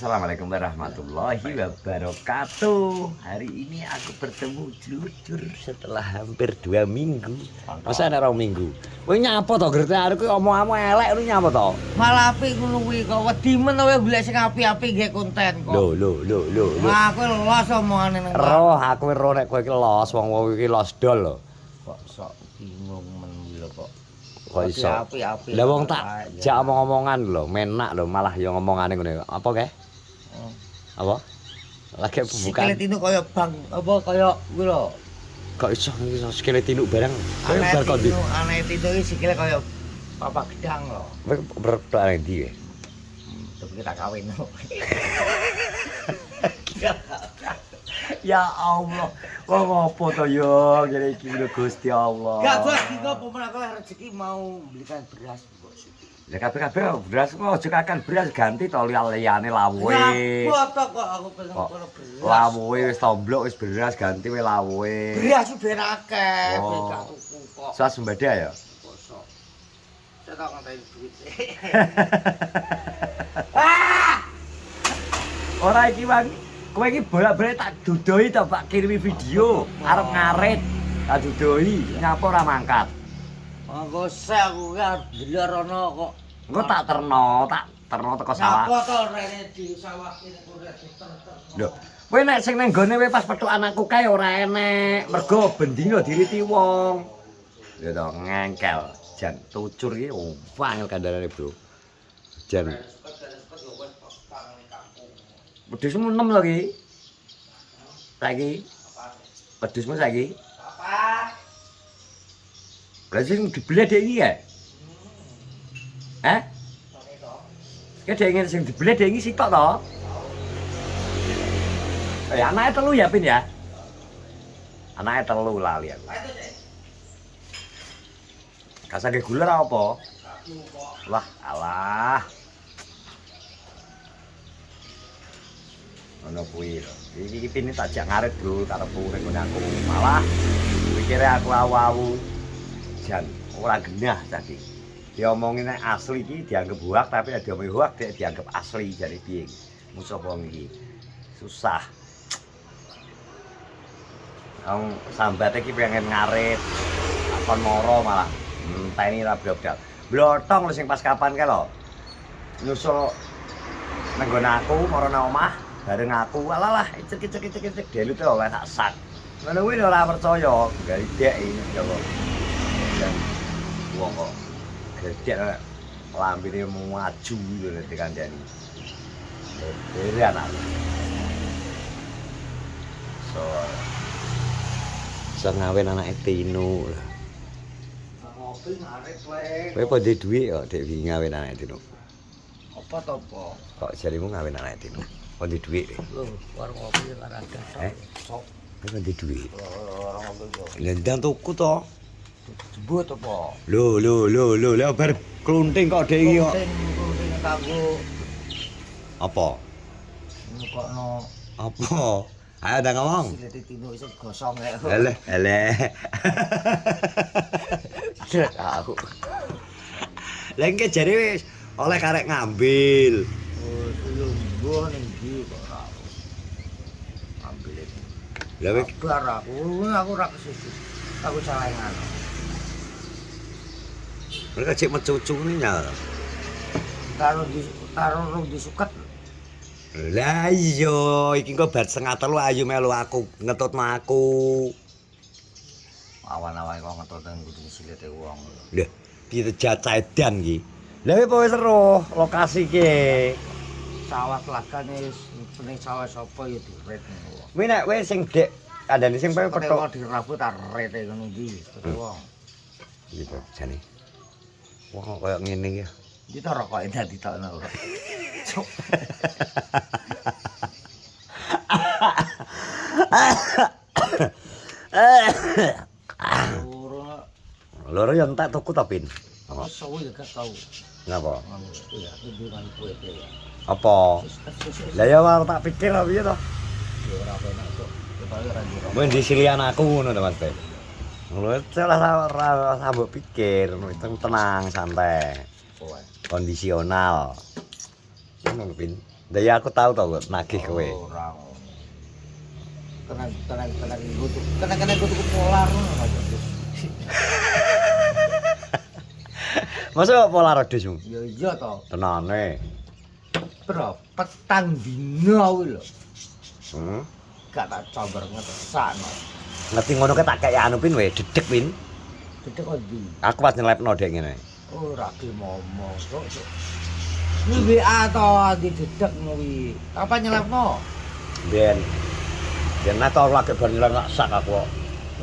Assalamualaikum warahmatullahi wabarakatuh. Hari ini aku bertemu Jujur setelah hampir 2 minggu. Masa ada 2 minggu? Kowe nyapa to gerti arek kowe omong-omong elek lu nyapa to? Malah apik ngono kuwi kok wedi men kowe golek sing apik-apik nggih konten kok. Lho. Nah, kowe los omongane nang. Roh aku ro nek kowe iki los, wong iki los dol lho. Kok sok bingung men kuwi lho kok. Kok iso? Apik-apik. Lah wong tak jak omong-omongan lho, menak lho malah ya ngomongane ngene. Apa kae? Apa? Lagi pembukaan. Sikile tinu kaya bang apa kaya kuwi lho. Kok iso sikile tinuk barang? Kowe bar kok ndi? Aneh tinu iki sikile kaya papa gedang lho. Kowe bertok nang ndi kowe? Tapi kita kawin. Ya Allah, kok ngopo to yo ngene iki lho Gusti Allah. Gak bos iki apa men aku rezeki mau belikan beras kok sih. Ya kabeh beras kok aja kakan beras ganti to liyane lawuhe. Ya foto kok aku pengen kono beras. Lawuhe wis tomblok wis beras ganti wae lawuhe. Beras iki ben akeh, Oh. gak tuku kok. Swasembada ya. Kosong. Saya tak ngantai duit. Ora iki Bang. Kowe iki bolak-balik tak dudoi to Pak kirimi video arep ngarit. Tak dudoi nyapa ora mangkat. Monggo se aku ki deler ana kok. Engko tak terno teko sawah. Napa to rene di sawah kene ora diterter. Lho, kowe nek sing nang gone kowe pas petuk anakku kae ora enek, mergo bendina diriti wong. Ya to ngengkel, jan tucur iki wangel kandhane, Bro. Jan wedhusmu 6 lho iki. Saiki. Wedhusmu saiki. Apa? Lah sing dibledek iki ya? Hah? Ki dhek ngene sing dibledek iki sitok to? Anaknya 3 ya, Pin ya? Anaknya 3 lali aku. Kasake guler apa? Wah, alah. Ono kuwi lho. Iki Pin tak jak ngarit, Bro, karepku nek aku. Malah mikire aku awu-awu. Jan ora genah tadi. Diomongin nek asli iki dianggap hoak tapi nek diomongi hoak dianggap asli jare piye. Musuh wong iki. Susah. Wong sambate iki pengen ngarit. Akon moro malah enteni ra blodal. Blotong lho sing pas kapan kae lho. Nyusul nang nggon aku maro nang omah bareng aku. Alalah cek delut oleh tak sak. Ngono kuwi ora percaya, galidek iki ya kok. Dan wong kok gedek lambene maju lho nek dikandani. Dhewe anak. So ngawin anake Tino lho. Ngopi ngarit wae. Kowe apa ndek dhuwit kok dek wingi ngawin anake Tino? Apa to apa? Kok jarimu ngawin anake Tino? Apa ndek dhuwit? Lho, warung ngopi ora ada. Sok. Kowe ndek dhuwit. Warung ngopi kok. Lendang tuku to. Jebut apa? Lho, lha bar klunting kok dek iki kok. Kunting kanggo Apa? ngekokno Apa? Ayo ndang ngomong. silete tinu iso gosong rek. Eleh. Aku. Lah engke jare wis oleh karek ngambil. Oh, lungguh ning ndi kok ora. Ambil. Lah wis Bar aku ora kesusu. Aku salengan. mereka cek mencucu nih nyal. Karo rung disuket. Lah iya, iki kok bar 2:30 ayu melu aku ngetutno aku. Awan-awan kok ngetut nang kudu silete wong. Lah, piye jacah edan iki? Lah apa wis roh lokasi iki? Sawah telagane ning sawah sapa ya diret ngono. Kuwi nek wis sing dek kandhane sing petok Petok dirabut arete ngono iki wong. gitu jane. Wah kok koyo ngene iki. Iki to rokoke dadi tokno. Loro ya entek tuku ta Pin. Apa sawu ya gak tau. Ngapa? Iya, iki kan kuwe ya. Apa? Lah ya ora tak pikir apa piye to? Ya ora penak kok. Kepale ora njero. Mun disilian aku ngono to Mas Pe. Ngono ora mbok pikir, tenang santai. Kondisional. Ngono Pin. Lah ya aku tahu to nagih kowe. Ora ngono. Tenang kudu. Kena kudu polar ngono maksudku. Masa polar wedhusmu? Ya iya to. Tenane. Bro, petang dina kuwi lho. Hmm. Gak tak comber ngesakno. Ngerti ngono ke tak kaya anu pin we dedek pin. Dedek kok ndi? Aku pas nyelepno dek ngene. Ora ki momong kok. Ini WA to di dedek kuwi. Kapan nyelepno? Ben. Ben tau lagi bar nyelep tak sak aku kok.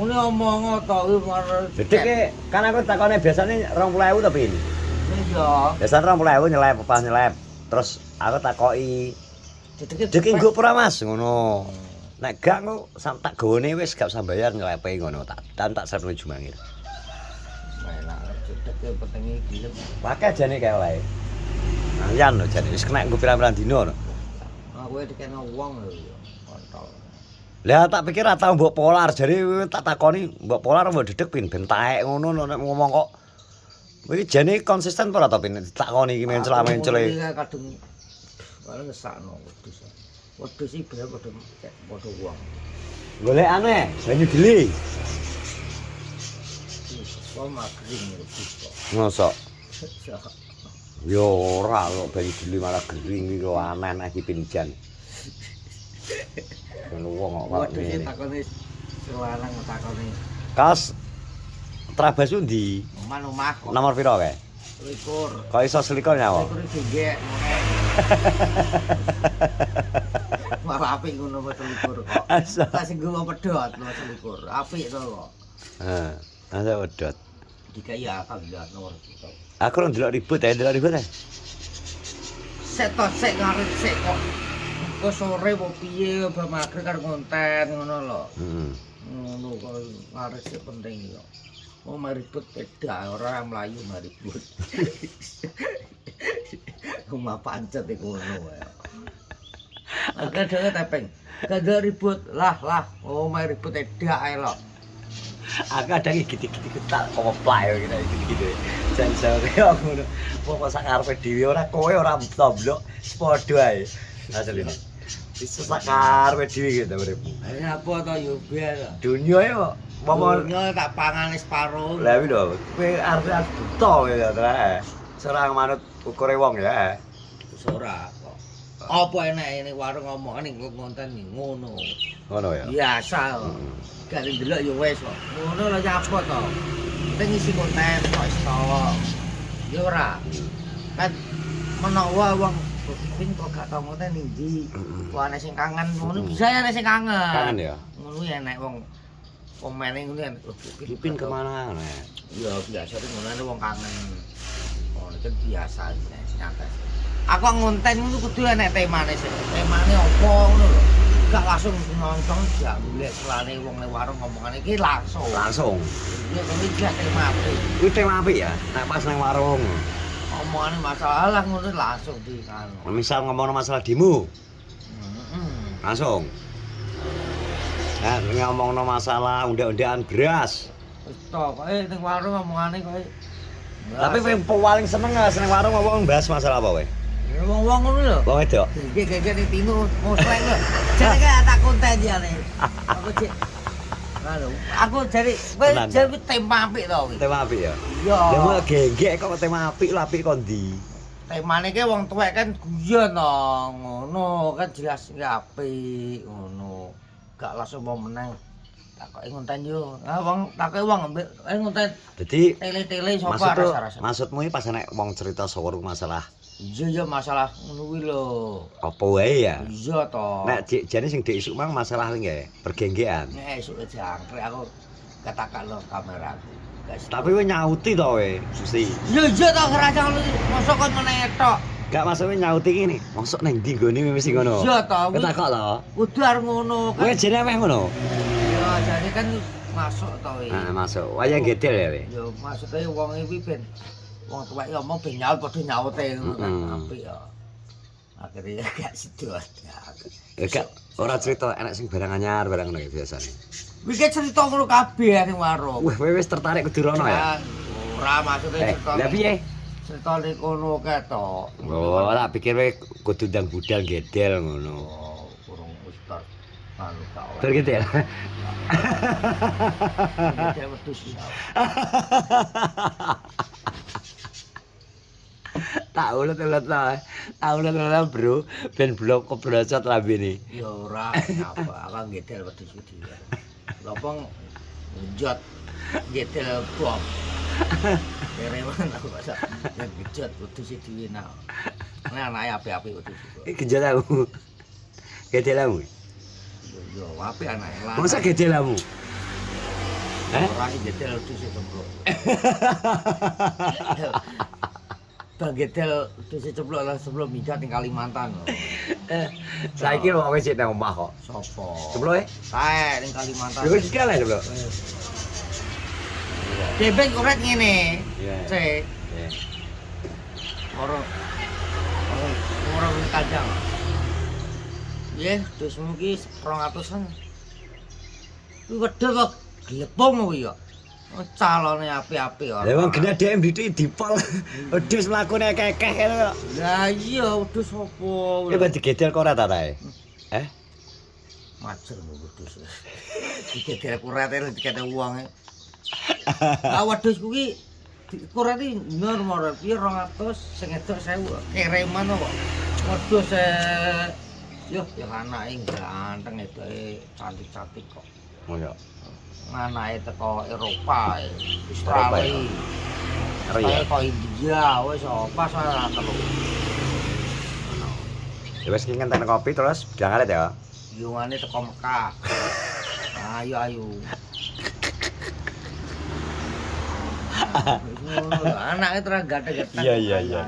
Ngene omong to kuwi mar. Dedek e kan aku takone biasane 20.000 to pin. Iya. Biasane 20.000 nyelep pas nyelep. Terus aku takoki Dedek nggo ora Mas ngono. Nek gak kok tak gawone wis gak usah bayar nyelepe ngono tak serno Jumangir. Enak dedek e penting iki. Wae jane kae wae. Ayan lho jane wis kena nggo pirang-pirang dino lho. Aku dikene wong lho ya. Kontol. Lah tak pikir ora tau mbok polar jane tak takoni mbok polar mbok dedek pin ben taek ngono nek ngomong kok. Iki jane konsisten ora to pin takoni iki mencela-mencele. Kadung kalau ngesakno wedhus. Wedhus iki bener padha wong. Golek aneh, banyu dili. Kok magring wedhus kok. Mosok. Yo ora kok banyu dili malah gering iki kok aneh nek iki pinjan. Ngono wong kok Wedhus iki takone selanang takone. Kaos Trabas ndi? Omah kok. Nomor piro kae? 21. Kok iso selikur nyawa? 21 dinggek. Malah apik ngono 21 kok. Tak sing nggo pedhot 21. Apik to kok. Heeh, asa wedot. Dikai akal ya nomor itu. Aku ora ndelok ribut ae. Sek ngarit sek kok. Kok sore apa piye bar magrib karo konten ngono lho. Heeh. Ngono kok ngarit sik penting yo. Mau maribut beda ora mlayu maribut. Rumah pancet iku ngono wae. Agak dhewe tepeng. Gak ribut lah. Oh maribut edak ae lho. Aku ada gitu-gitu tak koplak ya gitu. Jan-jan kaya ngono. Pokok sak karepe dhewe ora kowe ora toblok padha ae. Asline. Wis sak karepe dhewe gitu uripmu. Lah apa to yo biar. Dunia yo momon Dunia tak pangane separo. Lah iki lho, kowe arep buta ya ta. Serang manut ukure wong ya. Wis ora kok. Apa enek ini warung ngomongan ning konten ngono. Ngono ya. Biasa kok. Gak ndelok ya wis kok. Ngono lho apa to. Penting isi konten kok iso. Ya ora. Kan menawa wong ping kok gak tau konten ning ndi. Kok ana sing kangen ngono bisa ya ana sing kangen. Kangen ya. Ngono ya enek wong komen ngono ya. Pipin kemana nek? Ya biasa itu ngono wong kangen. Oh, itu biasa nyantai. Aku ngonten ngono kudu enek temane sih. Temane opo ngono lho. Gak langsung nonton gak golek selane wong ning warung ngomongane iki langsung. Langsung. Ya kene iki tema apik. Kuwi tema apik ya. Nek pas nang warung. Omongane masalah ngono langsung di kanu. Misal ngomongno masalah demo, langsung. Nah, ngomongno masalah undek-undekan beras. Wis to kok ning warung ngomongane kok. Tapi paling seneng warung ngomong bahas masalah apa kowe? Wong-wong ngono lho. Wong wedok. Iki ning tinu muslek lho. Jane kayak tak konten jane. Aku cek. Lho, aku jare kowe jare tema apik to kuwi. Tema apik ya. Iya. Lah mau genggek kok tema apik lho apik kok ndi? Temane ki wong tuwek kan guyon to, ngono kan jelas ki apik ngono. Gak langsung mau menang. Takoki ngonten yo. Ah wong takoki wong ngonten. Jadi Tele-tele sapa rasa-rasa. maksudmu iki pas nek wong cerita soal masalah Iya masalah ngono kuwi lho. apa wae ya? Iya to. Nek jane sing dhek isuk mang masalah nggih, pergenggean. Nek esuk jangkrik aku katakan lo kameraku. Tapi kowe nyauti to kowe, Susi. Iya to kerajaan lu mosok kon meneh tok. Gak maksudnya nyauti ngene. Mosok nang ndi nggone mesti ngono. Iya to. Ketakok to. Kudu arep ngono Kowe kan. jene meh ngono. Iya jane kan masuk to iki. Nah, masuk. Wayang gedel ya kowe. Yo maksude wong iki ben wong tuwek ngomong ben nyaut padha nyaute ngono kan apik ya. Akhirnya gak sedot. Gak ora cerita enak sing barang anyar barang ngono biasane. Iki cerita ngono kabeh ning warung. Wah, kowe wis tertarik kudu rono ya. Ora maksude cerita. Lah piye? Critane kono kae to. Oh, tak pikir kowe kudu ndang budal gedel ngono. Oh, kurang ustaz. Anu ta. Bergedel. Gedel wedhus ya. Tak ulet-ulet lah. Tak ulet-ulet bro, ben blok keblocot lambene. Ya ora apa, akang gedel wedhus iki. Lopong njot gedel bom. Kerewan aku masa ngejot wedhus dhewe nah. Nek anake apik-apik wedhus. Genjot aku. Gedelamu. Yo apik anake lan. Masa gedelamu? Ora gedel wedhus cempluk. Bang gedel wedhus cempluk lah sebelum minggat ning Kalimantan. Saiki lho wis nang omah kok. Sopo? Cempluk e? Kae ning Kalimantan. Lho wis kalah cempluk. Debek koret ngene. Iya. Cek. Iya. Ora kadang. Nggih, dus mugi 200-an. Kuwi wedhus kok glepung kuwi ya. Calone apik-apik ora. Lah wong genah dhek mbitik dipol. Wedhus mlakune kekeh kene kok. Lah iya wedhus opo? Iki kok digedel kok ora ta tae? Macer wedhus. Digedel kurate dikene wonge. Ah wedhus kuwi kurate normal piye 200 sing edok 1000 kereman kok. Wedhus yo anake ganteng edoke cantik-cantik kok. Oh ya. Anake teko Eropa, Australia. Oh iya. Kok India wis pas ora telu. Ya wis ki ngenteni kopi terus jangan alet ya. Yungane teko Mekah. Ayo ayo. Anake terus ganteng-ganteng. Iya.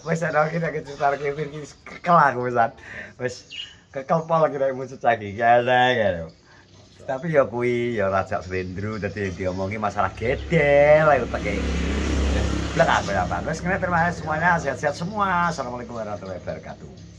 Wis ana kita cetar kepir ki kekel aku wisan. Wis kekel pol kira musuh cagi kene. Tapi ya kuwi ya rajak slendro dadi diomongi masalah gedel ayo teke. Blek apa. Wis kene terima kasih semuanya sehat-sehat semua. Assalamualaikum warahmatullahi wabarakatuh.